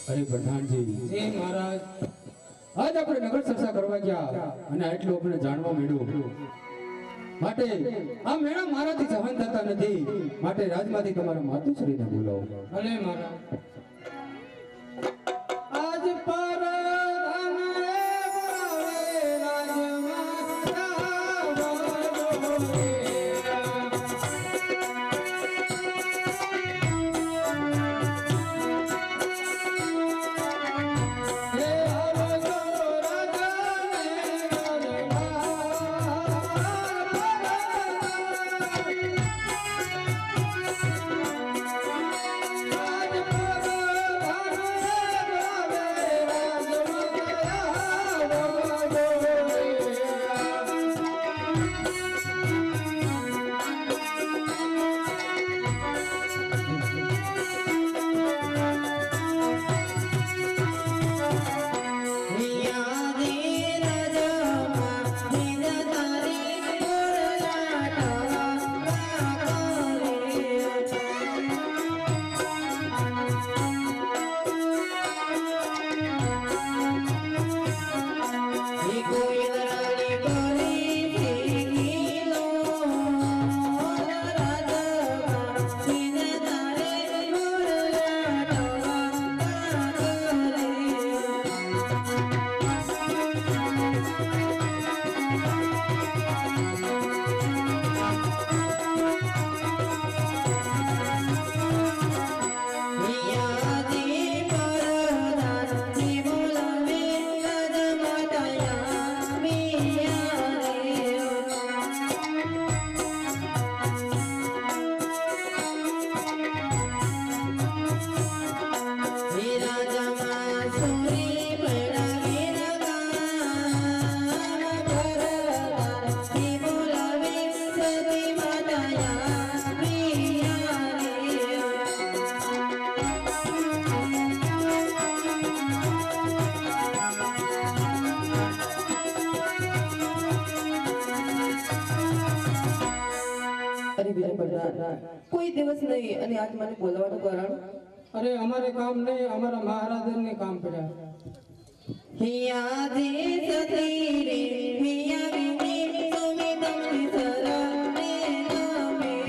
અરે પ્રધાનજી જી મહારાજ આજ આપણે નગર ચર્ચા કરવા ગયા અને આટલું આપણે જાણવા મળ્યું માટે આ મેળા મારાથી સહન થતા નથી માટે રાજમાંથી તમારા માતુશ્રીને બોલાવો ભલે મહારાજ આજ પર કોઈ દિવસ નહીં અને આજ મને બોલાવવાનું કારણ અરે અમારે કામ નહીં અમારા મહારાજને કામ પડ્યા હિયા જે સતી રે હિયા વિને તમે તમને સરાને નામે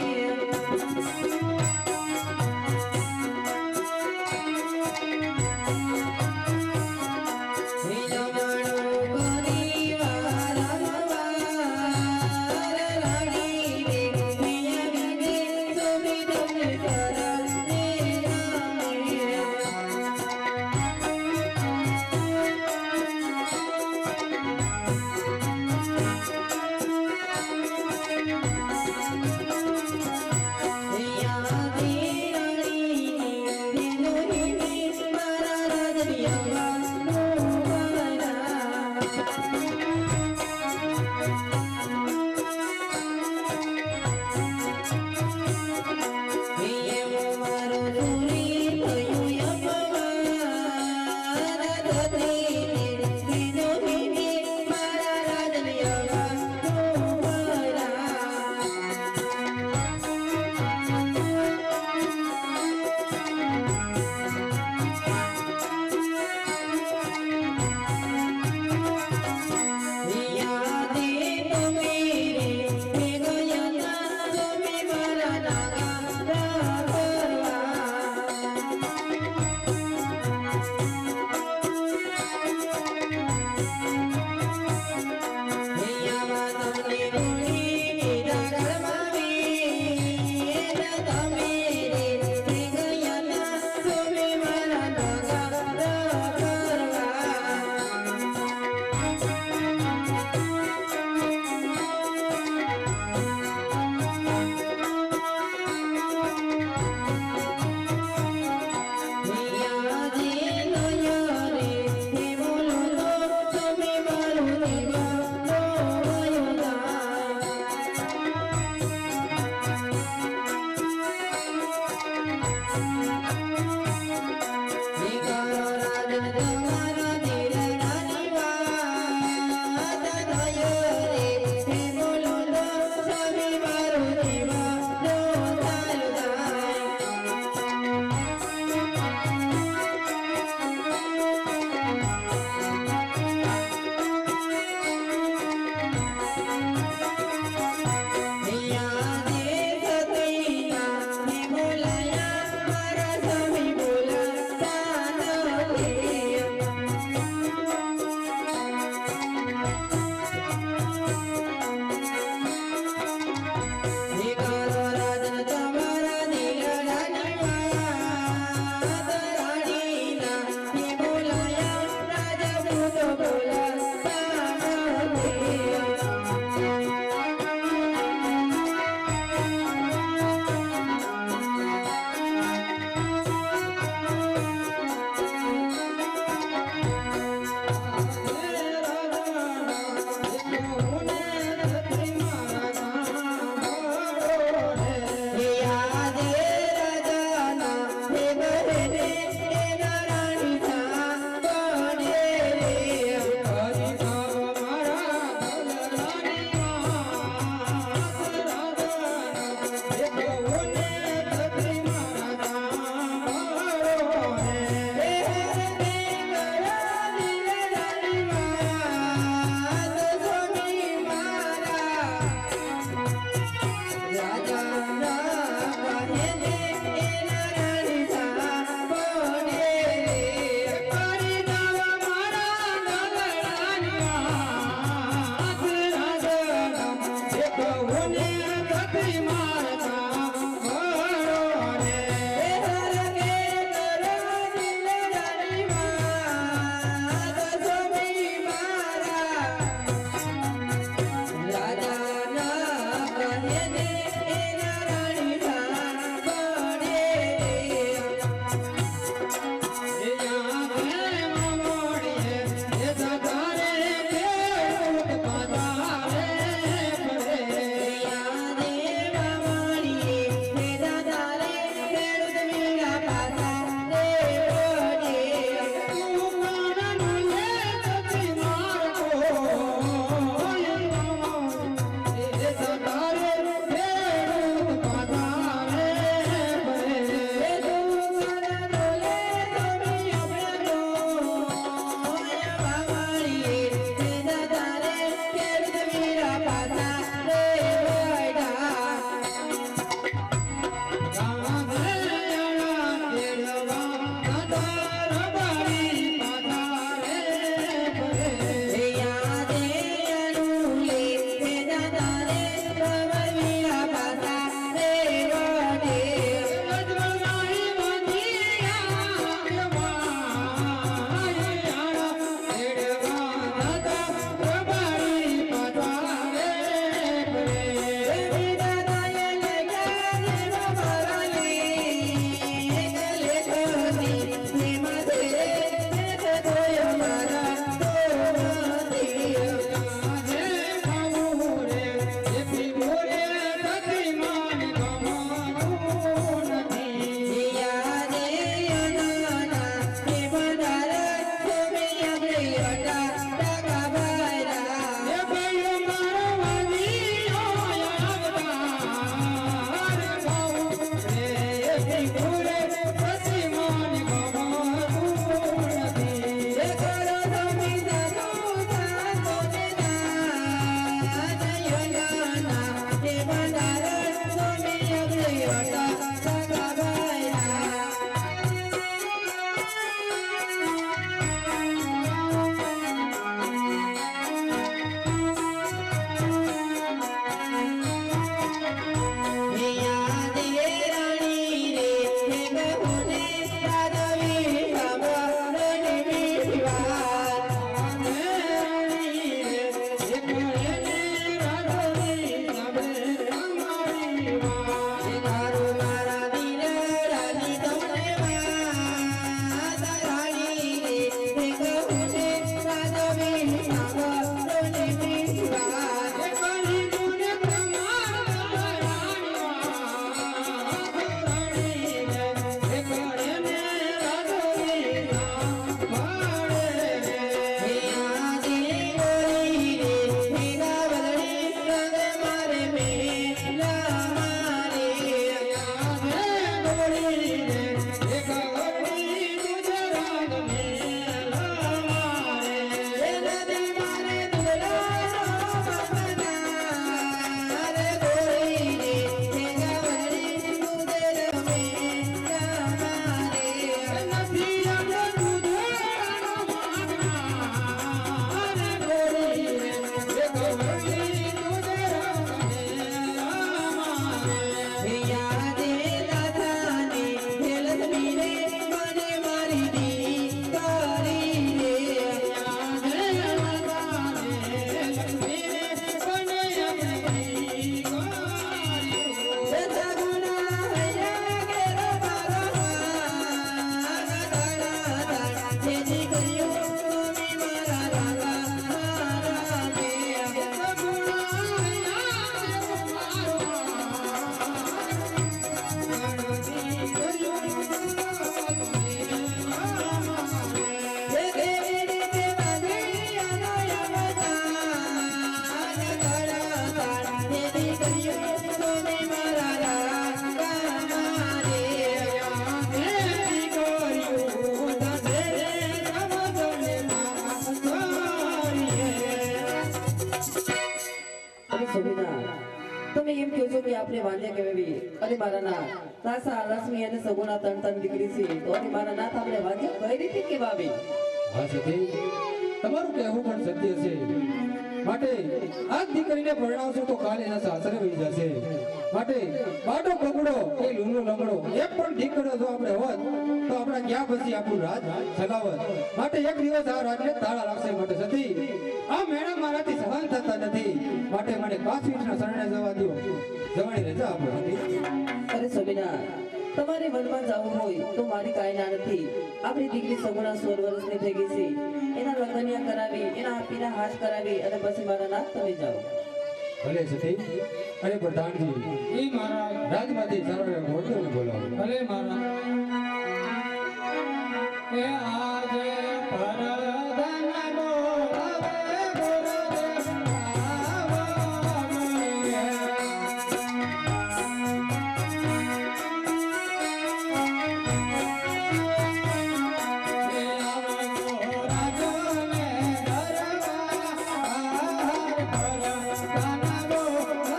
અને મારા નાથ સાસા લક્ષ્મી અને સગુણા ત્રણ દીકરી છે તો અને મારા નાથ આપણે વાજ્ય કઈ રીતે કેવાવે? હા સતી, તમારું કહેવું પણ સત્ય છે. માટે આ દીકરીને પરણાવશો તો કાલે એના સાસરે વહી જશે. માટે બાટો બગડો કે લૂલો લંગડો એક પણ દીકરો જો આપણે હોત તો આપણે ક્યાં પછી આપણું રાજ ચલાવત. માટે એક દિવસ આ રાજને તાળા લાગશે. માટે સતી, આ મેળા મારાથી સહન થતા નથી. માટે મને કાશ્મીરના શરણે જવા દો. જવાની રજા આપો સતી. અરે સ્વામિનાથ, તમારે વનમાં જવું હોય તો મારી કાંઈ ના નથી. આપણી દીકરી સગુણા 16 વર્ષની થઈ ગઈ છે. એના લગ્નિયા કરાવી, એના આપીના હાથ કરાવી અને પછી મારા નાથ તમે જાઓ. ભલે સતી. અરે પ્રધાનજી, ઈ મહારાજ, રાજમાંથી સર્વે મોટીઓને બોલાવો. ભલે મહારાજ. એ આજે પરધન બોલાવે ગુરુદેવ આવણીએ. એ આવો રાજોને દરબાર પરધન બોલાવે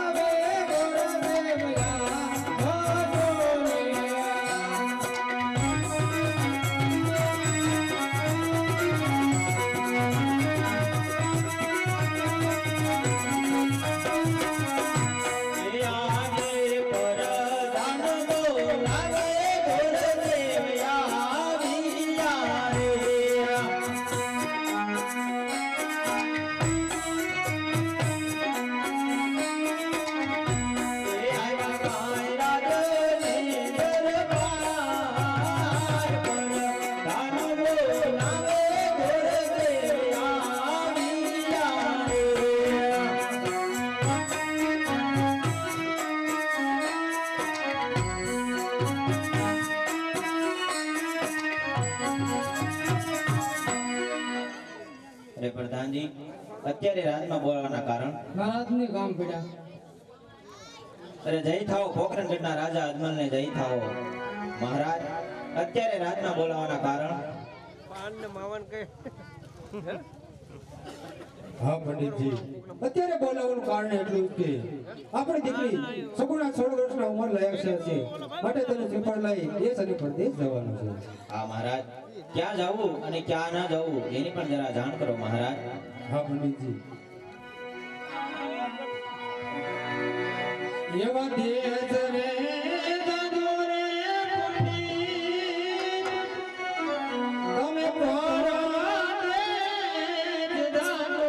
અરે પ્રધાનજી, અત્યારે રાજમાં બોલાવાના કારણ? મહારાજને કામ પડ્યા. અરે જય થાઓ પોખરણગઢના રાજા અજમલને જય થાઓ. મહારાજ, અત્યારે રાજમાં બોલાવાના કારણ? હા પંડિતજી, અત્યારે બોલાવવાનું કારણ એટલું જ કે આપણી દીકરી સગુણા 16 વર્ષના ઉંમર લાયક છે. માટે તેને શ્રીફળ લઈ દેશ અને પરદેશ જવાનું છે. હા મહારાજ, ક્યાં જવું અને ક્યાં ના જવું એની પણ જરા જાણ કરો મહારાજ. હા પંડિતજી, એવા દેશ રે જાજો રે પંડિત, તમે પરદેશ જાજો.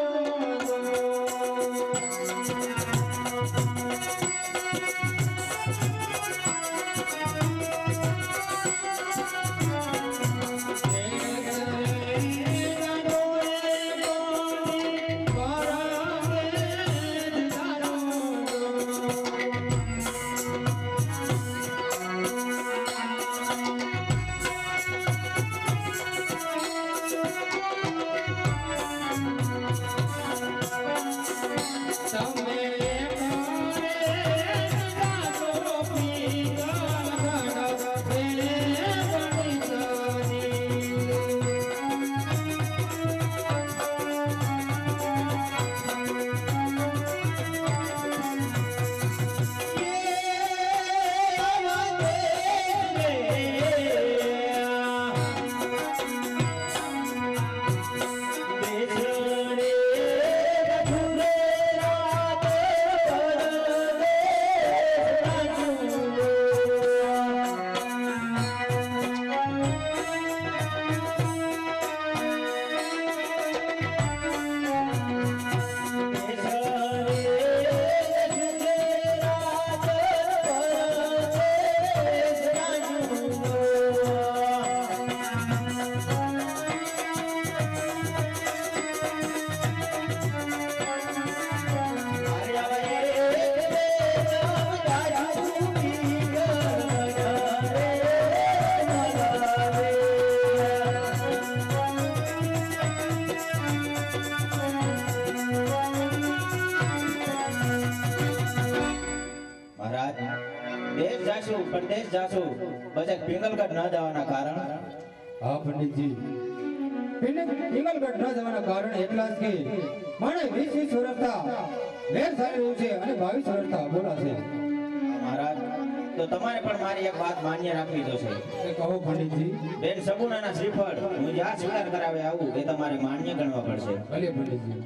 દેશ જાશું પરદેશ જાશું પછી પિંગલગઢ ન જવાના કારણ? હા પંડિતજી, પિંગલગઢ ન જવાના કારણ એટલા જ કે મને 20 વર્ષતા વેર ચાલી રહ્યું છે અને 22 વર્ષતા બોલા છે. મહારાજ તો તમારે પણ મારી એક વાત માન્ય રાખવી જોશે. એ કહો પંડિતજી. બેન સગુણાના શ્રીફળ હું જ્યાં સ્વીકાર કરાવે આવું એ તમારે માન્ય ગણવા પડશે. ભલે પંડિતજી.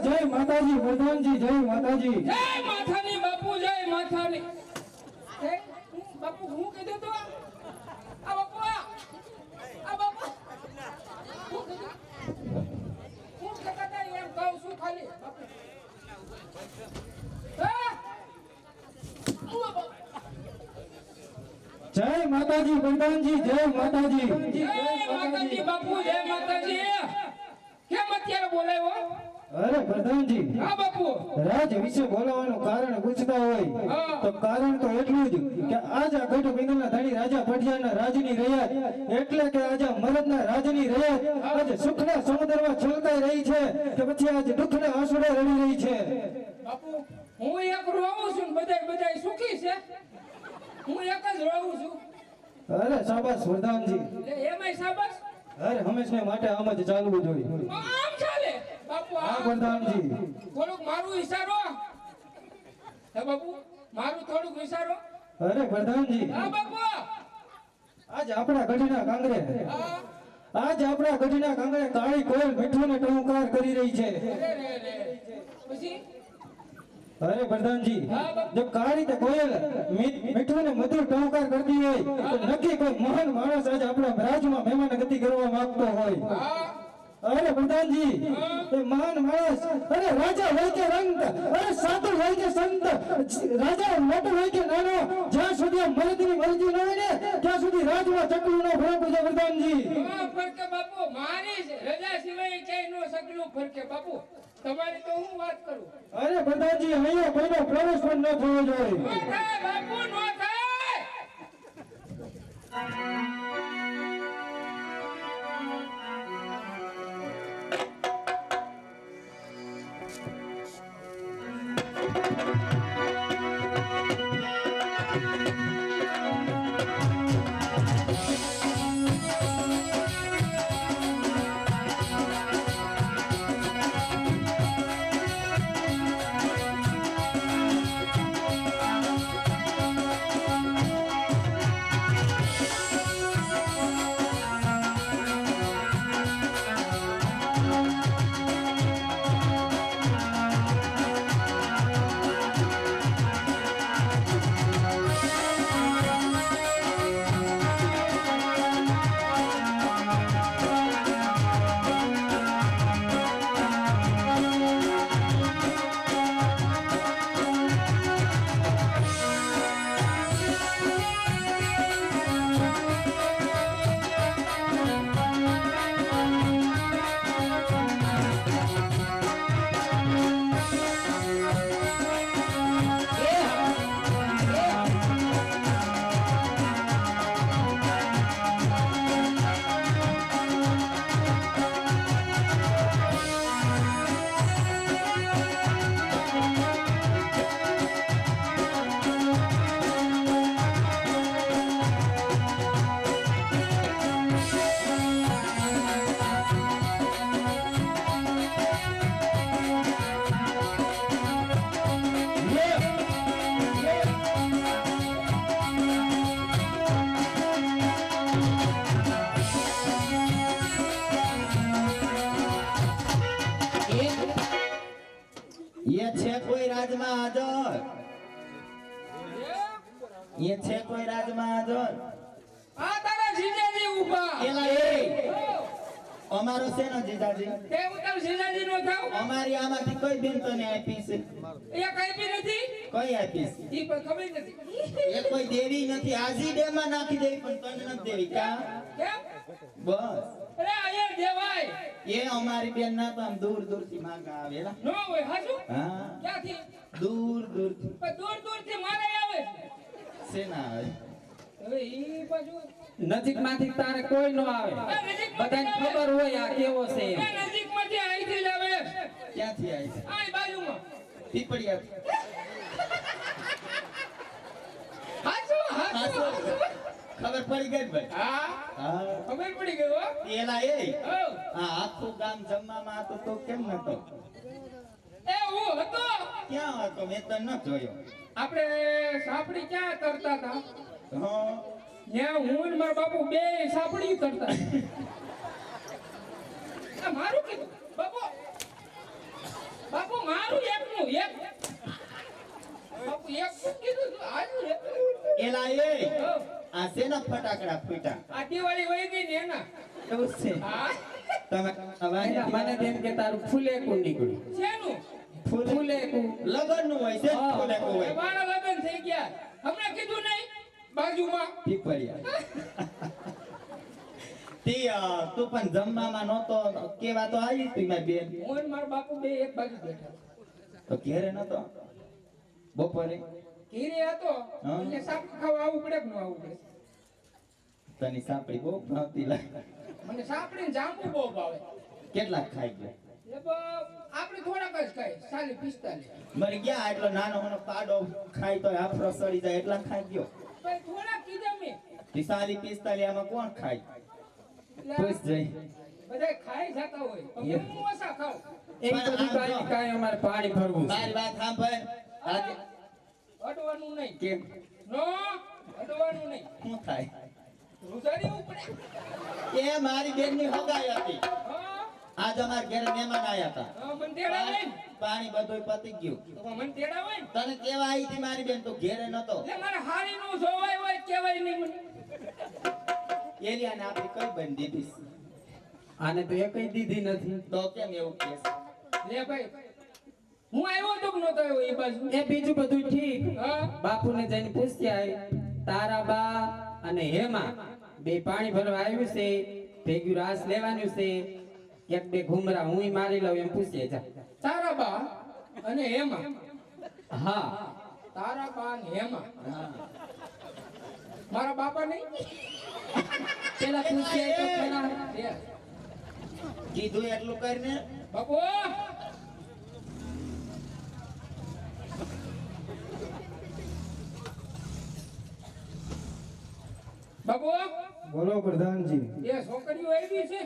જય માતાજી પ્રધાનજી, જય માતાજી. જય માથાની બાપુ, જય માથાની. બાપુ હું કીધું તો આ બાપુ આ બાપુ હું કહેતા હતા એમ કહું છું ખાલી બાપુ. જય માતાજી પ્રધાનજી, જય માતાજી. જય માતાજી બાપુ, જય માતાજી. કેમ અત્યારે બોલાવ્યો? અરે પ્રધાનજી, હા બાપુ. રાજ વિશે બોલાવવાનું કારણ પૂછતા હોય તો કારણ તો એટલું જ કે આજ આ ગઢ પિંગલના ધણી રાજા પઢિયારના રાજની રહ્યા, એટલે કે આજે મરદના રાજની રહ્યા, આજે સુખના સમુદ્રમાં છલકાઈ રહી છે કે પછી આજે દુઃખના આંસુડા રડી રહી છે. બાપુ હું એક રોવું છું ને બધાય સુખી છે. હું એક જ રોવું છું. અરે શાબાશ પ્રધાનજી. એમાંય સાબસ અરે હંમેશને માટે આમ જ ચાલવું જોઈએ. આમ ચાલે બાપુ. હા પ્રધાનજી. થોડુંક મારું વિચારો હે બાપુ, મારું થોડુંક વિચારો. અરે પ્રધાનજી, હા બાપુ. આજ આપણા ગઢના કાંગરે હા. આજ આપણા ગઢના કાંગરે કાળી કોયલ મીઠુંને ટહુકાર કરી રહી છે. પછી અરે પ્રધાનજી, જો કાળી તે કોયલ મીઠુંને મધુર ટહુકાર કરતી હોય તો નક્કી કોઈ મહાન માણસ આજ આપણા રાજમાં મહેમાન ગતિ કરવા માંગતો હોય. હા. અરે પ્રધાનજી, એ મહાન માણસ, અરે રાજા હોય કે રંગ, અરે સાધુ હોય કે સંત, રાજા મોટો હોય કે નાનો, જ્યાં સુધી આ મરદની મરજી ન હોય ને ત્યાં સુધી રાજમાં ચકલું ન ફરકવું છે પ્રધાનજી. હા ફરકે બાપુ, મારી રજા સિવાય ક્યાંય નો સગલું ફરકે બાપુ. તમારી તો હું વાત કરું. અરે પ્રધાનજી, અહીંયા કોઈનો પ્રવેશ પણ ન થવો જોઈએ. નો થાય બાપુ, નો થાય. રાજમાં હાજર એ છે કોઈ રાજમાં હાજર આ તારા જીજાજી ઊભા એલા એ અમારો શેનો જીજાજી તે હું તારો જીજાજી નો થાવ અમારી આમાંથી કોઈ બેન તને આપી છે એ કઈ બી નથી કઈ આપી છે ઈ પણ ખબર નથી એ કોઈ દેવી નથી આજી ડેમાં નાખી દેવી પણ તને નથી દેવી કા કેમ બસ અરે આયર દેવાય એ અમારી બેન ના તો આમ દૂર દૂર થી માંગા આવેલા નો હોય હાજુ હા ક્યાંથી દૂર દૂર થી પણ દૂર દૂર થી મારે આવે શેના આવે હવે ઈ બાજુ નજીક માંથી તારે કોઈ નો આવે બધાને ખબર હોય આ કેવો છે એમ. એ નજીક માંથી અહીંથી જ આવે ક્યાંથી આવી છે આ બાજુમાં પીપળિયા હાચું હાચું. હાચું ખબર પડી ગઈ ભાઈ હા હા ખબર પડી ગઈ હો એલા એ હો આ આખું ગામ જમવામાં હતો તો કેમ નતો એ હું હતો ક્યાં હતો મેં તો ન જોયો આપણે સાપડી ક્યાં તરતા હતા હા ત્યાં હું ને મારા બાપુ બે સાપડી તરતા આ મારું કીધું બાપુ બાપુ મારું એકનું એક બાપુ એકનું કીધું તું આજનું એકનું. એલા એ હો, આ શેના ફટાકડા ફૂટ્યા આ દિવાળી વહી ગઈ ને એના એવું છે હા તમે એના મને તેમ કે તારું ફૂલેકું નીકળ્યું શેનું ફૂલેકું લગન નું હોય છે હા. ફૂલે એ હોય મારા લગ્ન થઈ ગયા હમણાં કીધું નહીં બાજુમાં પીપળિયા તું પણ જમવામાં નહોતો કેવા તો આવી તું મારી બેન હું ને મારા બાપુ બે એક બાજુ બેઠા તો ઘેરે નતો બપોરે ઘીરે હતો હા. એટલે સાપડી ખાવા આવવું પડે કે ન આવવું પડે તની સાપડી બહુ ભાવતી લાગે મને સાપડી ને જાંબુ બહુ ભાવે કેટલાક ખાઈ ગયો આપણે થોડાક જ ખાઈ 45 મરી ગયા એટલો નાનો નાનો પાડો ખાય તો આફરો સડી જાય એટલા ખાઈ ગયો પણ થોડાક કીધા મેં 45 આમાં કોણ ખાય પૂછ જઈ બધા ખાઈ જતા હોય પણ હું ઓછા ખાઉં એક બધું કાંઈ કાંઈ અમારે પાણી ભરવું છે. મારી વાત સાંભળ આજે અડવાનું નહીં કેમ નો અડવાનું નહીં શું થાય રૂસારી ઉપડે એ મારી બેનની હગાઈ હતી હા આજ અમાર ઘરે મહેમાન આયા હતા હા, મને તેડા હોય ને પાણી બધું પતી ગયું તો મને તેડા હોય ને તને કેવા આવી હતી મારી બેન તું ઘેરે નતો એટલે મારે હારી નું જોવાય હોય કેવાય નહીં મને એલિયાને આપણી કઈ બંધ દીધી આને તો એકય દીધી નથી તો કેમ એવું કેસ લે ભાઈ હું આવ્યો તો કે નતો આવ્યો એ બાજુ એ બીજું બધું ઠીક હા બાપુને જઈને પૂછ્યા તારા બા અને હેમા બે પાણી ભરવા આવ્યું છે ભેગું રાસ લેવાનું છે એક બે ઘુમરા હુંય મારી લઉં એમ પૂછીએ જા તારા બા અને હેમા હા તારા બા અને હેમા હા મારા બાપા નહીં પેલા પૂછ્યા તો ખરા. લે, કીધું એટલું કરીને બાપુ બાપુ બોલો પ્રધાનજી એ છોકરીઓ આવી છે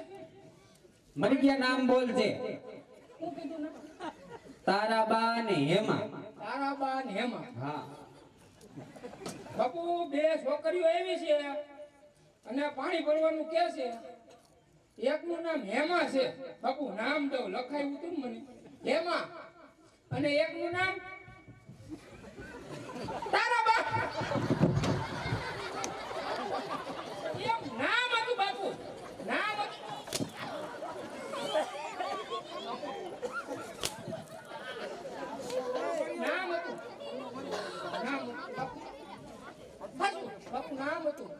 મરી ગયા નામ બોલજે હું કીધું ને તારા બા અને હેમા તારા બા અને હેમા હા બાપુ બે છોકરીઓ આવી છે અને પાણી ભરવાનું કે છે એકનું નામ હેમા છે બાપુ નામ દઉં લખાયું હતું ને મને હેમા અને એકનું નામ તારા બા એમ નામ હતું બાપુ નામ હતું નામ હતું નામ બાપુ હાચું, બાપુ નામ હતું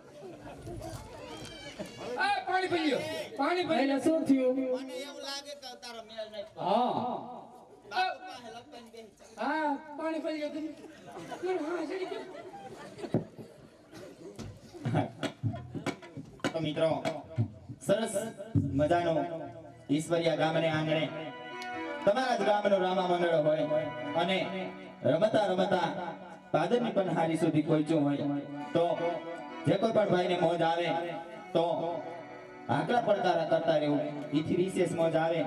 આ પાણી પી લ્યો પાણી પી એટલે શું થયું મને એવું લાગે કે તારો મેળ નહીં પડે. હા બાપુ પાસે લપટાઈને બેસી જા. હા પાણી પી લ્યો તમે હા ચડી ગયો તો મિત્રો સરસ મજાનો ઈશ્વરિયા ગામને આંગણે તમારા જ ગામનો રામા મંડળ હોય અને રમતા રમતા ભાદરની પણ હારી સુધી પહોંચ્યું હોય તો જે કોઈ પણ ભાઈને મોજ આવે તો આકડા પડકારા કરતા રહેવું એથી વિશેષ મોજ આવે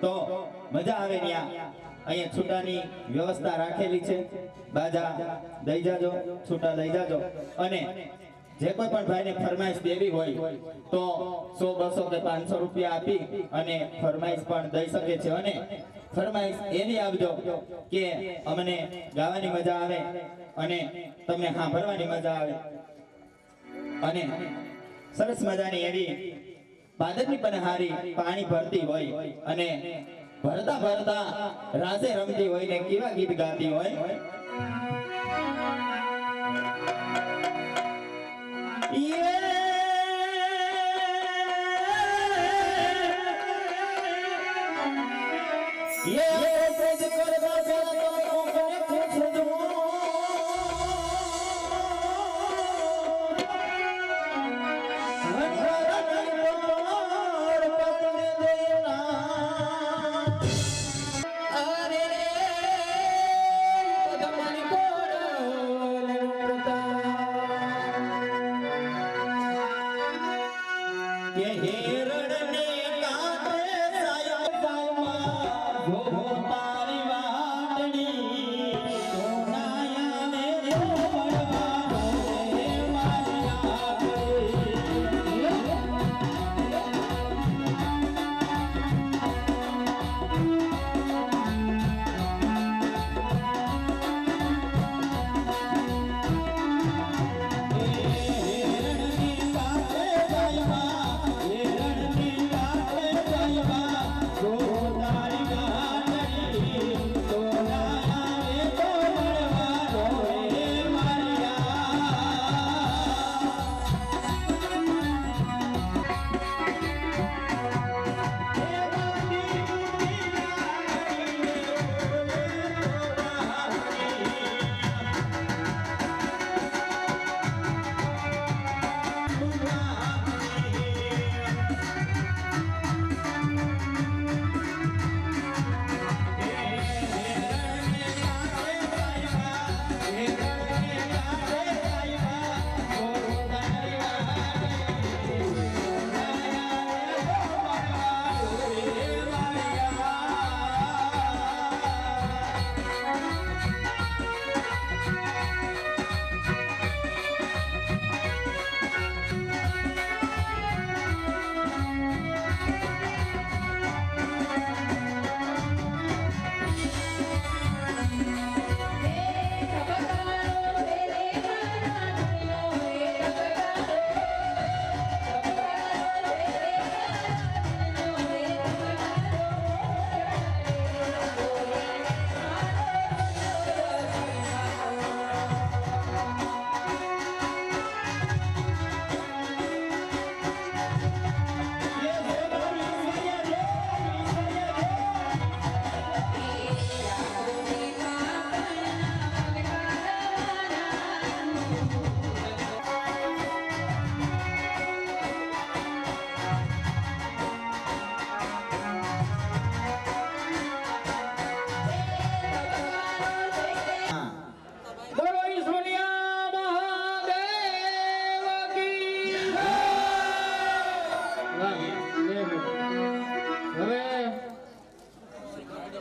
તો મજા આવે ત્યાં અહીંયા છૂટાની વ્યવસ્થા રાખેલી છે બાજા દઈ જાજો છૂટા દઈ જાજો અને જે કોઈ પણ ભાઈને ફરમાઈશ દેવી હોય તો 100 200 કે 500 રૂપિયા આપી અને ફરમાઈશ પણ દઈ શકે છે અને ફરમાઈશ એવી આપજો કે અમને ગાવાની મજા આવે અને તમને સાંભળવાની મજા આવે અને સરસ મજાની એવી પાદરની પનહારી પાણી ભરતી હોય અને ભરતા ભરતા રાસે રમતી હોય ને કેવા ગીત ગાતી હોય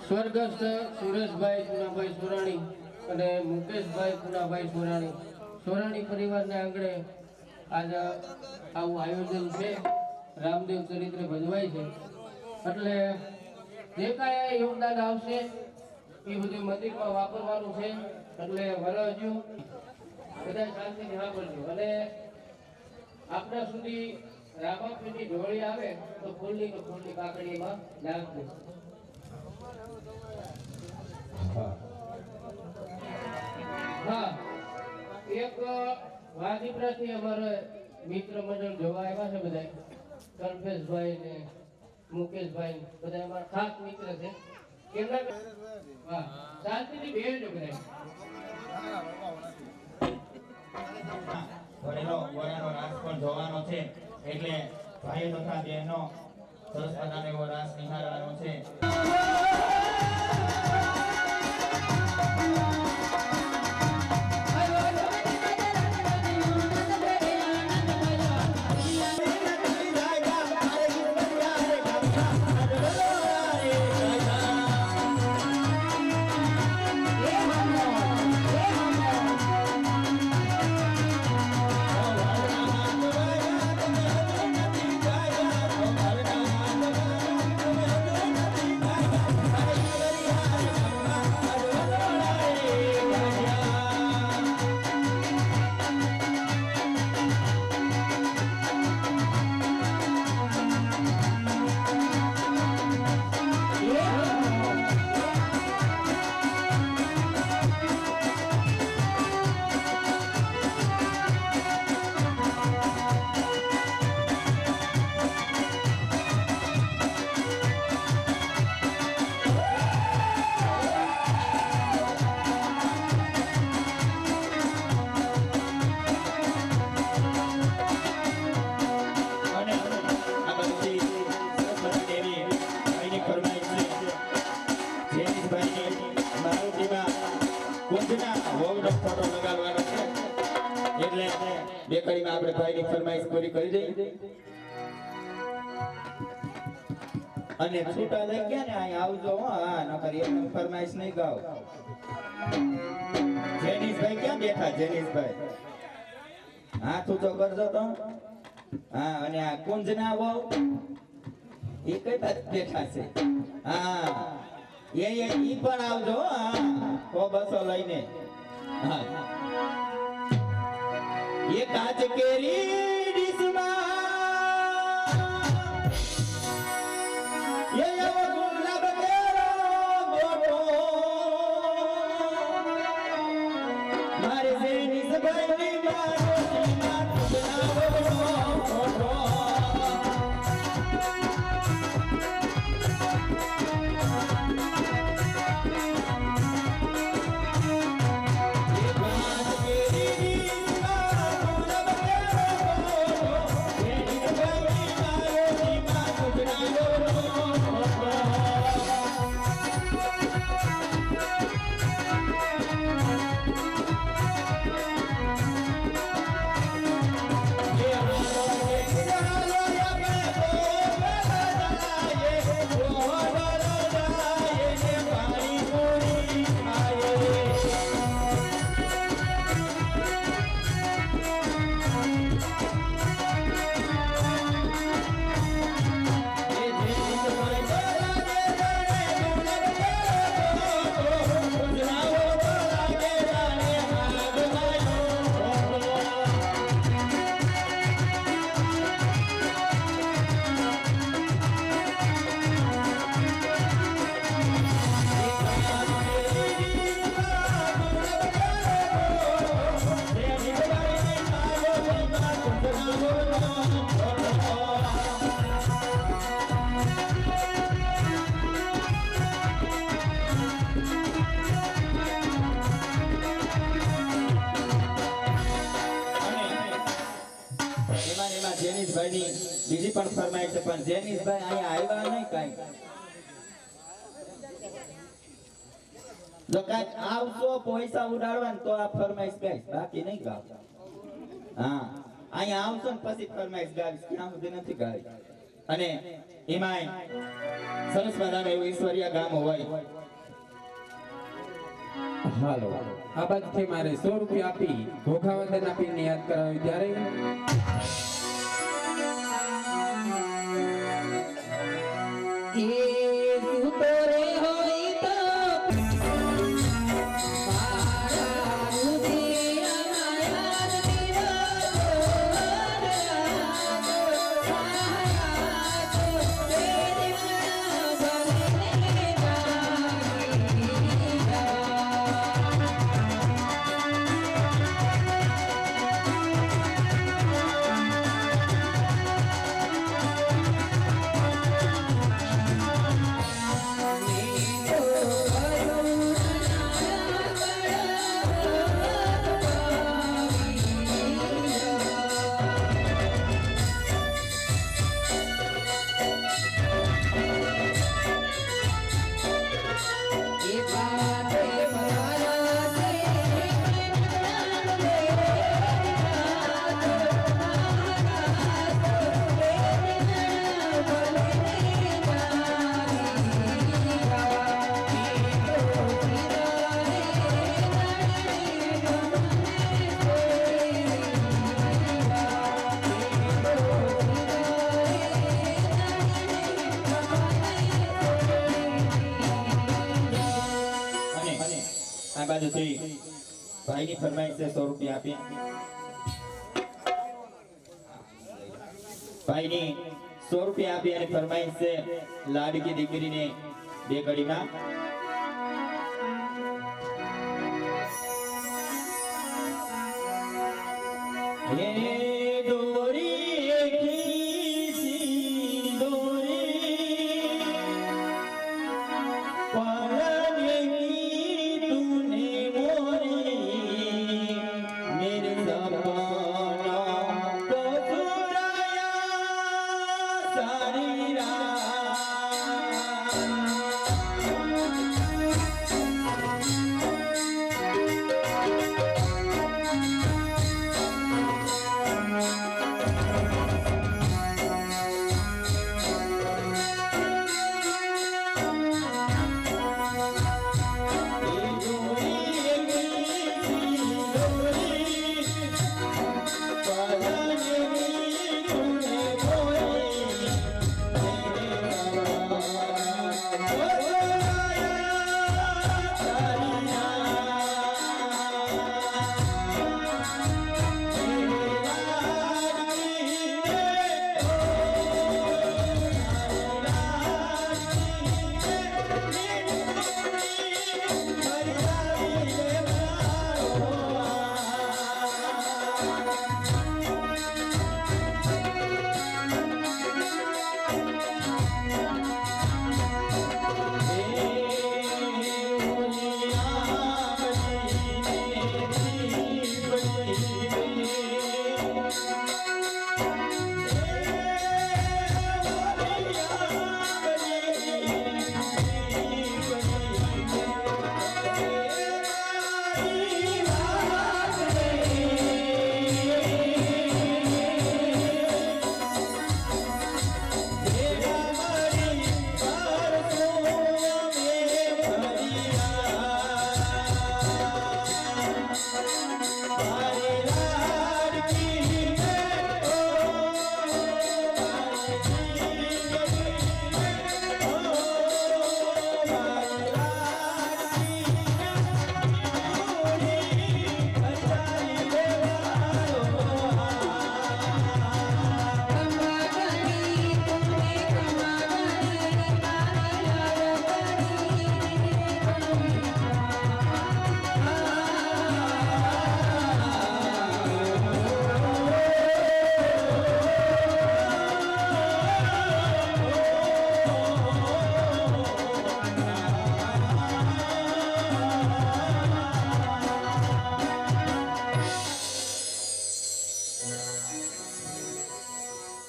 સ્વર્ગસ્થ સુરેશભાઈ પુનાભાઈ સોરાણી અને મુકેશભાઈ પુનાભાઈ સોરાણી પરિવારને આંગણે આજે આવું આયોજન છે રામદેવ ચરિત્ર ભજવાય છે એટલે જે કાંઈ યોગદાન આવશે એ બધું મંદિરમાં વાપરવાનું છે એટલે વરજ્યું બધા શાંતિથી સાંભળજો અને આપણા સુધી રામાપીરની ઢોળી આવે તો ફૂલની કાકડીમાં નાખજો. હા, એક વાદીપરાથી અમારે મિત્ર મંડળ જોવા આવ્યા છે બધા કલ્પેશભાઈ ને મુકેશભાઈ બધા અમારા ખાસ મિત્ર છે. કેમના હા શાંતિથી બેસજો બધા. વડાનો રાસ પણ જોવાનો છે એટલે ભાઈઓ તથા બહેનો સરસ મજાનો એવો રાસ નિહાળવાનો છે. Yeah. આપણે ભાઈની ફરમાઈશ પૂરી કરી દઈએ અને છૂટા લઈ ગયા ને અહીં આવજો હો. હા નકર એમને ફરમાઈશ નહીં ગાવ. જેનિસભાઈ ક્યાં બેઠા? જેનિસભાઈ હાથ ઊંચો કરજો તો. હા અને આ કુંજના વહુ એ કઈ બાજુ બેઠા છે? હા ઈ પણ આવજો હો. હા કો બસો લઈને. હા ये कांच केरी डिसमा ये वो गुलाब केरो गोटो मारे जेनी सबाई ની મારો સીમા તુજના ગોટો જેનિસભાઈની બીજી પણ ફરમાઈશ છે પણ જેનિસભાઈ અહીંયા આવ્યા નહીં કાંઈ. જો કાંઈક આવશો પૈસા ઉડાડવા તો આ ફરમાઈશ ગાઈશ, બાકી નહીં ગાવ. હા અહીંયા આવશો ને પછી ફરમાઈશ ગાવીશ, ક્યાં સુધી નથી ગાવી. અને એમાંય સરસ મજાનું એવું ઈશ્વરીય ગામ હોય. હાલો આ બાજુથી મારે 100 રૂપિયા આપી ઘોઘાવંદના પીરને યાદ કરાવી ત્યારે આ બાજુથી ભાઈની ફરમાઈશ છે 100 રૂપિયા આપી. ભાઈની 100 રૂપિયા આપી અને ફરમાઈશ છે લાડકી દીકરીને 2 ઘડીમાં. હે દોરી એકી દોરી પાલની તૂને મોરી મેરે સપના કસુરાયા સારી રાત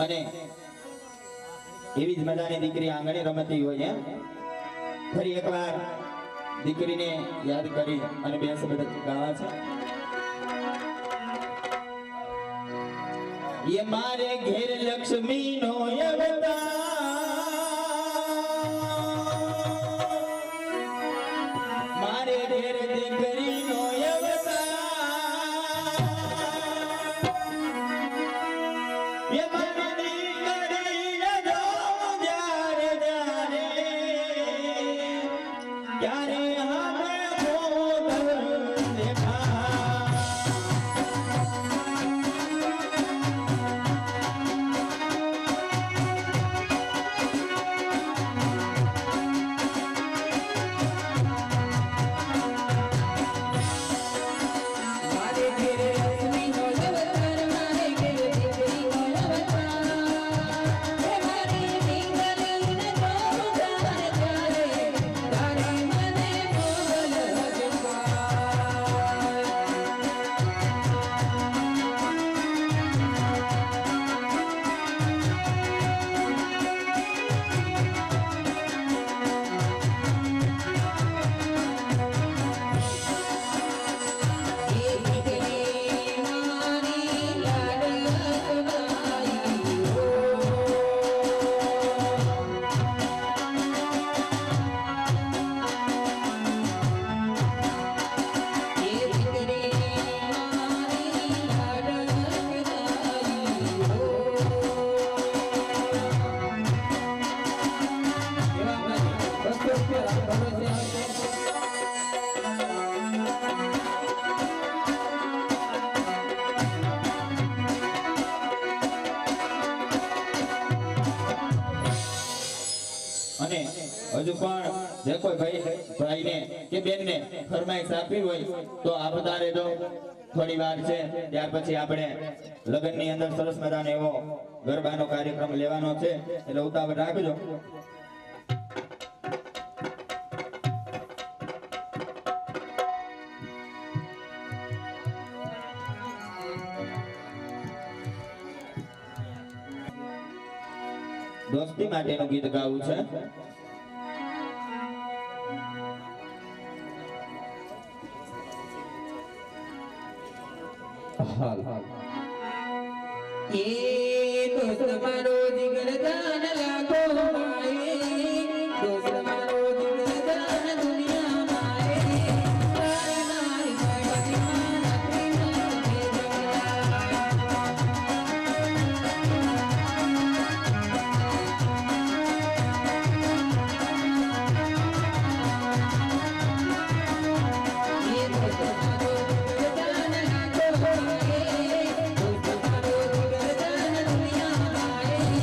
અને એવી જ મજાની દીકરી આંગણે રમતી હોય એમ ફરી એકવાર દીકરીને યાદ કરી અને બે શબ્દ ગાવા છે. ये मारे घेर लक्ष्मी नो अवतार मारे घेर दीकरी नो अवतार ये मारे दीकरी न जो जारे जारे यारे हमें खोदर देखा અને હજુ પણ જે કોઈ ભાઈને કે બેનને ફરમાઈશ આપી હોય તો આપતા રહેજો. થોડી વાર છે ત્યાર પછી આપણે લગ્નની અંદર સરસ મજાનો એવો ગરબાનો કાર્યક્રમ લેવાનો છે એટલે ઉતાવળ રાખજો. દોસ્તી માટેનું ગીત ગાવું છે. ये दोस्त मारो जिगर जान लागो माए दोस्त मारो जिगर जान दुनिया माए तारे नारी माई माना प्रेमा के ये दोस्त मारो जिगर जान लागो माए दोस्त मारो जिगर जान दुनिया माए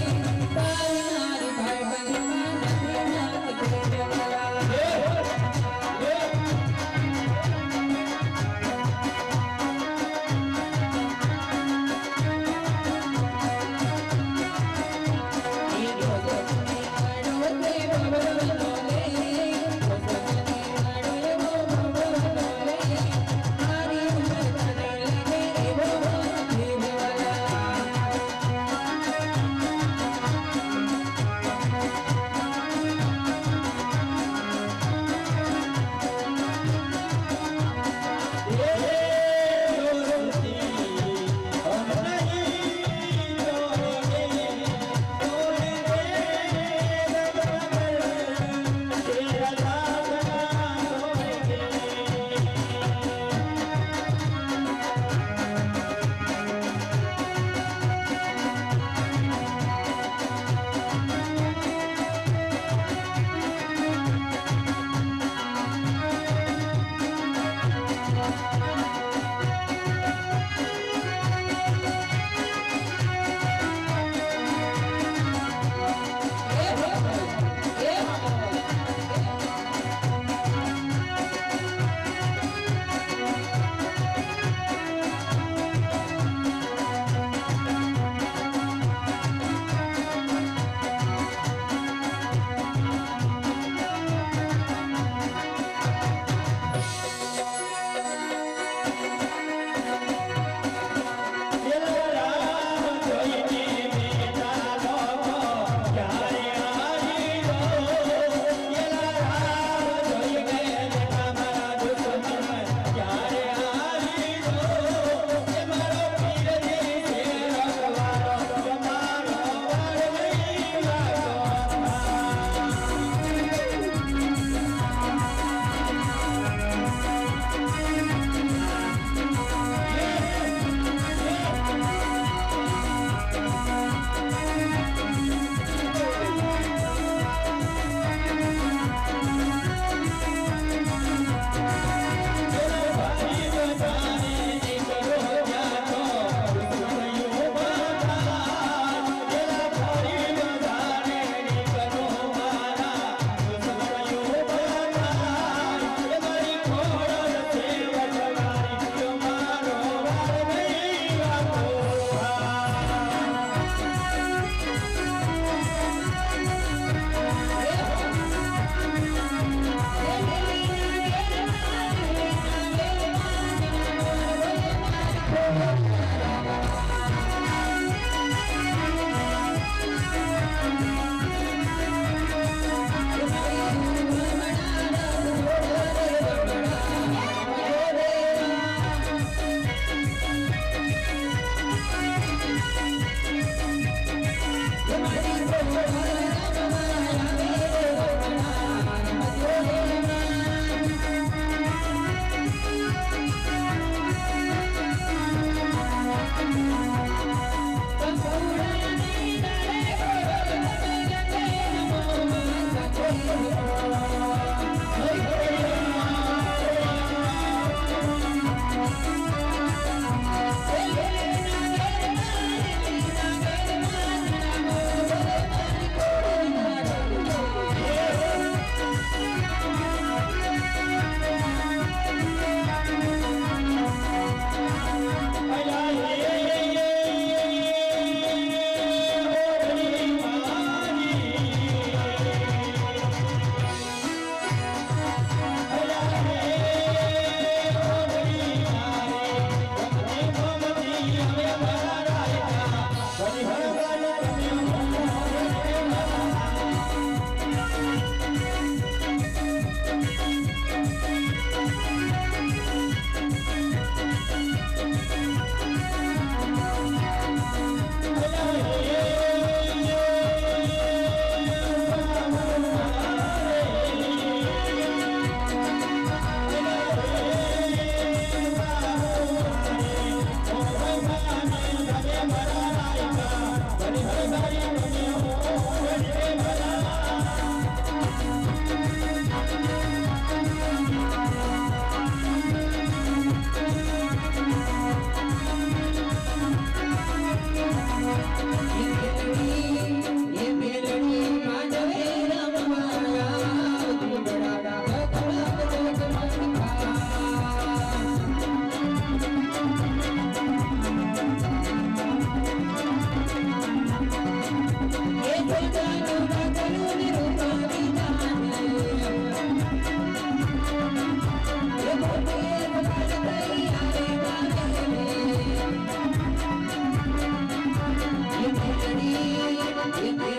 Thank you.